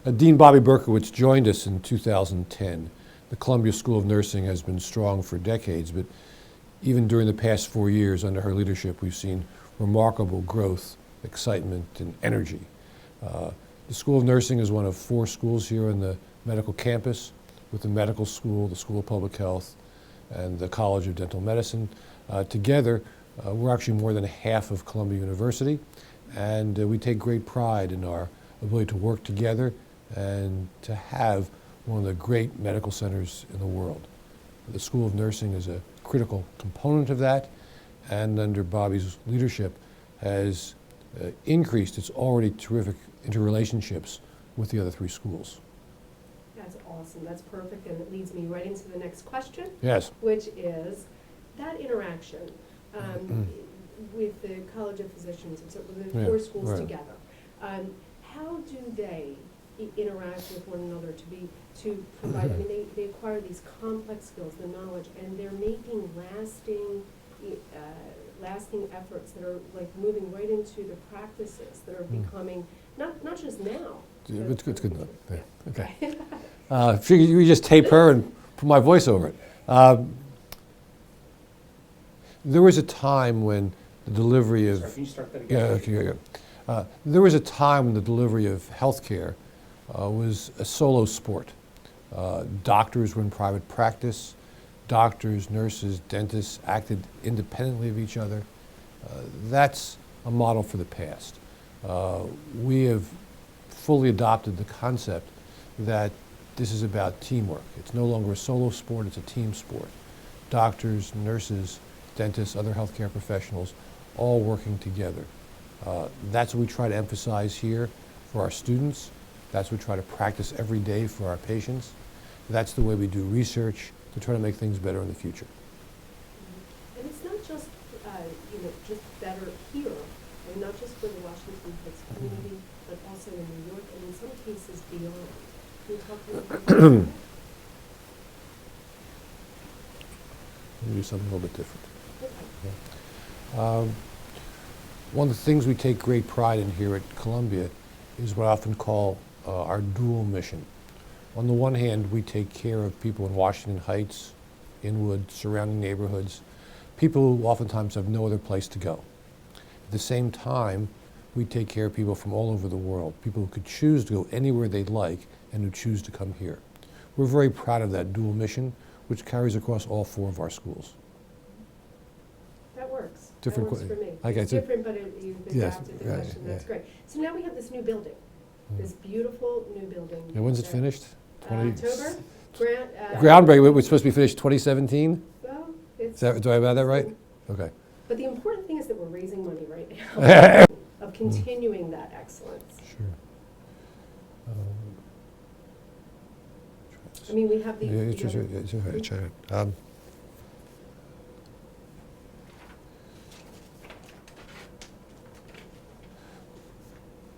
Dean Bobby Berkowitz joined us in 2010. The Columbia School of Nursing has been strong for decades, but even during the past 4 years under her leadership, we've seen remarkable growth, excitement, and energy. The School of Nursing is one of 4 schools here in the medical campus, with the medical school, the School of Public Health, and the College of Dental Medicine. Together, we're actually more than half of Columbia University, and we take great pride in our ability to work together and to have one of the great medical centers in the world. The School of Nursing is a critical component of that, and under Bobby's leadership has increased its already terrific interrelationships with the other 3 schools. That's awesome. That's perfect, and it leads me right into the next question. Yes. Which is that interaction with the College of Physicians, so with the 4 schools right. together. How do they interact with one another to provide? I mean, they acquire these complex skills, the knowledge, and they're making lasting efforts that are like moving right into the practices that are becoming not just now. Yeah, it's good enough. Yeah. Okay. Figure we just tape her and put my voice over it. There was a time when the delivery of... Sorry, can you start that again? There was a time when the delivery of healthcare was a solo sport. Doctors were in private practice. Doctors, nurses, dentists acted independently of each other. That's a model for the past. We have fully adopted the concept that this is about teamwork. It's no longer a solo sport, it's a team sport. Doctors, nurses, dentists, other healthcare professionals, all working together. That's what we try to emphasize here for our students. That's what we try to practice every day for our patients. That's the way we do research to try to make things better in the future. And it's not just, just better here, and not just for the Washington Heights community, but also in New York, and in some cases beyond. Can you talk a little bit about that? We'll do something a little bit different. Okay. One of the things we take great pride in here at Columbia is what I often call our dual mission. On the one hand, we take care of people in Washington Heights, Inwood, surrounding neighborhoods, people who oftentimes have no other place to go. At the same time, we take care of people from all over the world, people who could choose to go anywhere they'd like and who choose to come here. We're very proud of that dual mission, which carries across all 4 of our schools. That works. Different that works for me. Okay, It's so- different, but you've Yes, adapted the yeah, question. That's yeah. great. So now we have this new building, this beautiful new building. And when's it that- finished? October? Groundbreaking, was supposed to be finished 2017? Well, it's... Do I have that right? Okay. But the important thing is that we're raising money right now of continuing that excellence. Sure. I mean, we have the... Yeah, it's all right, it's all right.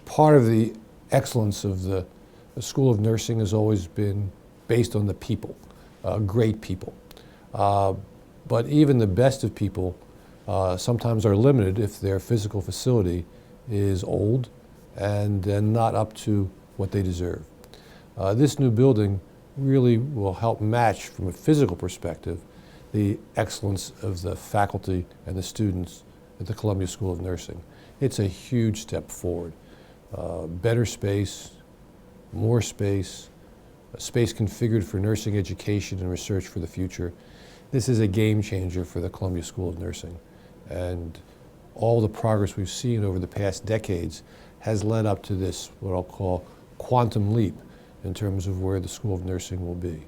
Part of the excellence of the School of Nursing has always been based on the people, great people. But even the best of people sometimes are limited if their physical facility is old and not up to what they deserve. This new building really will help match, from a physical perspective, the excellence of the faculty and the students at the Columbia School of Nursing. It's a huge step forward. Better space, more space, a space configured for nursing education and research for the future. This is a game changer for the Columbia School of Nursing. And all the progress we've seen over the past decades has led up to this, what I'll call, quantum leap in terms of where the School of Nursing will be. Is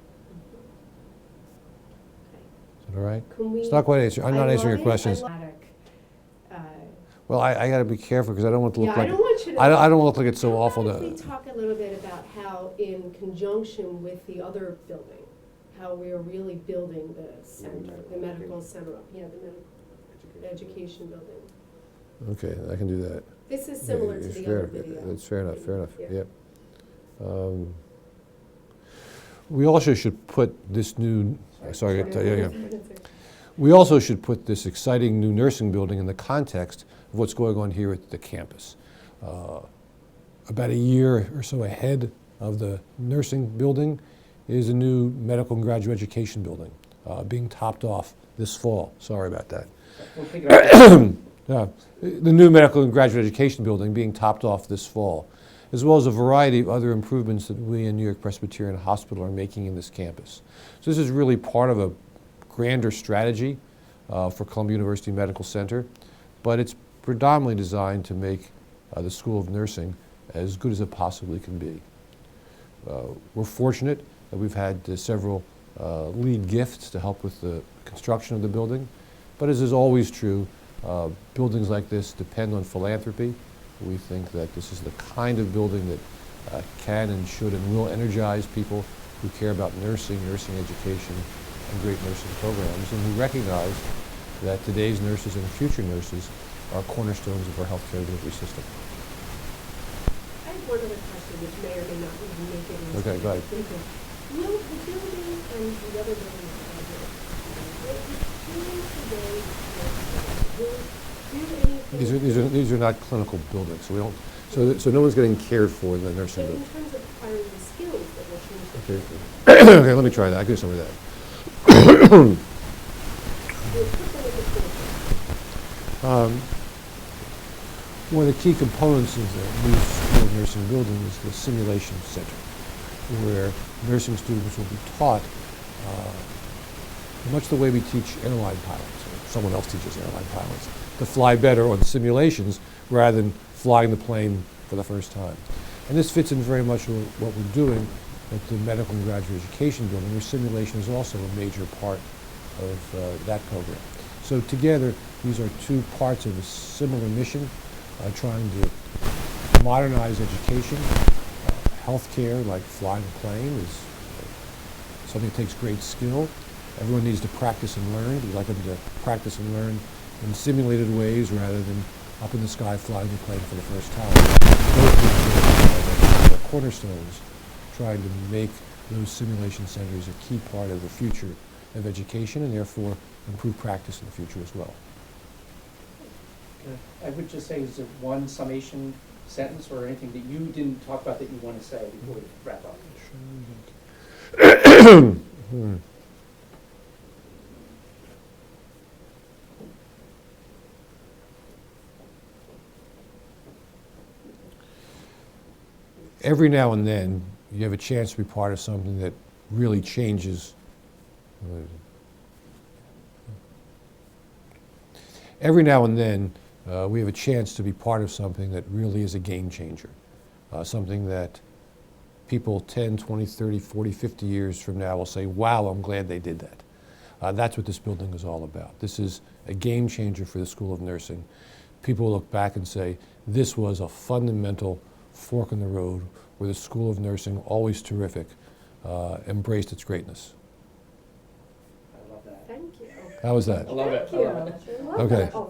that all right? It's not quite answering. I'm not answering your questions. Well, I got to be careful because I don't want to look like... I don't want you to... I don't want to look like it's so awful. How about if we talk a little bit about how, in conjunction with the other building, how we are really building the center, the medical center, the medical education building. Okay, I can do that. This is similar to the other video. That's fair enough, fair enough, Yeah. yep. We also should put this new, we also should put this exciting new nursing building in the context what's going on here at the campus. About a year or so ahead of the nursing building is a new medical and graduate education building being topped off this fall. Sorry about that. We'll pick it up. Yeah, the new medical and graduate education building being topped off this fall, as well as a variety of other improvements that we in New York Presbyterian Hospital are making in this campus. So this is really part of a grander strategy for Columbia University Medical Center, but it's predominantly designed to make the School of Nursing as good as it possibly can be. We're fortunate that we've had several lead gifts to help with the construction of the building, but as is always true, buildings like this depend on philanthropy. We think that this is the kind of building that can and should and will energize people who care about nursing, nursing education, and great nursing programs, and who recognize that today's nurses and future nurses are cornerstones of our healthcare delivery system. I have one other question which may or may not even make it into Okay, go ahead. thinking. Will the building and the other buildings will it change the way will do anything? These are not clinical buildings, so we don't. So no one's getting cared for in the But nursing in building. terms of acquiring the skills that will change the Okay. Okay, let me try that. I can do some of that. the equipment of the building. One of the key components of the new school of nursing building is the simulation center, where nursing students will be taught much the way we teach airline pilots, or someone else teaches airline pilots, to fly better on simulations rather than flying the plane for the first time. And this fits in very much with what we're doing at the medical and graduate education building, where simulation is also a major part of that program. So together, these are two parts of a similar mission, trying to modernize education. Healthcare, like flying a plane, is something that takes great skill. Everyone needs to practice and learn. We'd like them to practice and learn in simulated ways rather than up in the sky flying the plane for the first time. Those are cornerstones, trying to make those simulation centers a key part of the future of education and therefore improve practice in the future as well. I would just say, is there one summation sentence or anything that you didn't talk about that you want to say before we wrap up? Every now and then, you have a chance to be part of something that really changes. Every now and then, we have a chance to be part of something that really is a game changer, something that people 10, 20, 30, 40, 50 years from now will say, wow, I'm glad they did that. That's what this building is all about. This is a game changer for the School of Nursing. People will look back and say, this was a fundamental fork in the road where the School of Nursing, always terrific, embraced its greatness. I love that. Thank you. How was that? I love it. I love it. Thank you. Okay. Oh,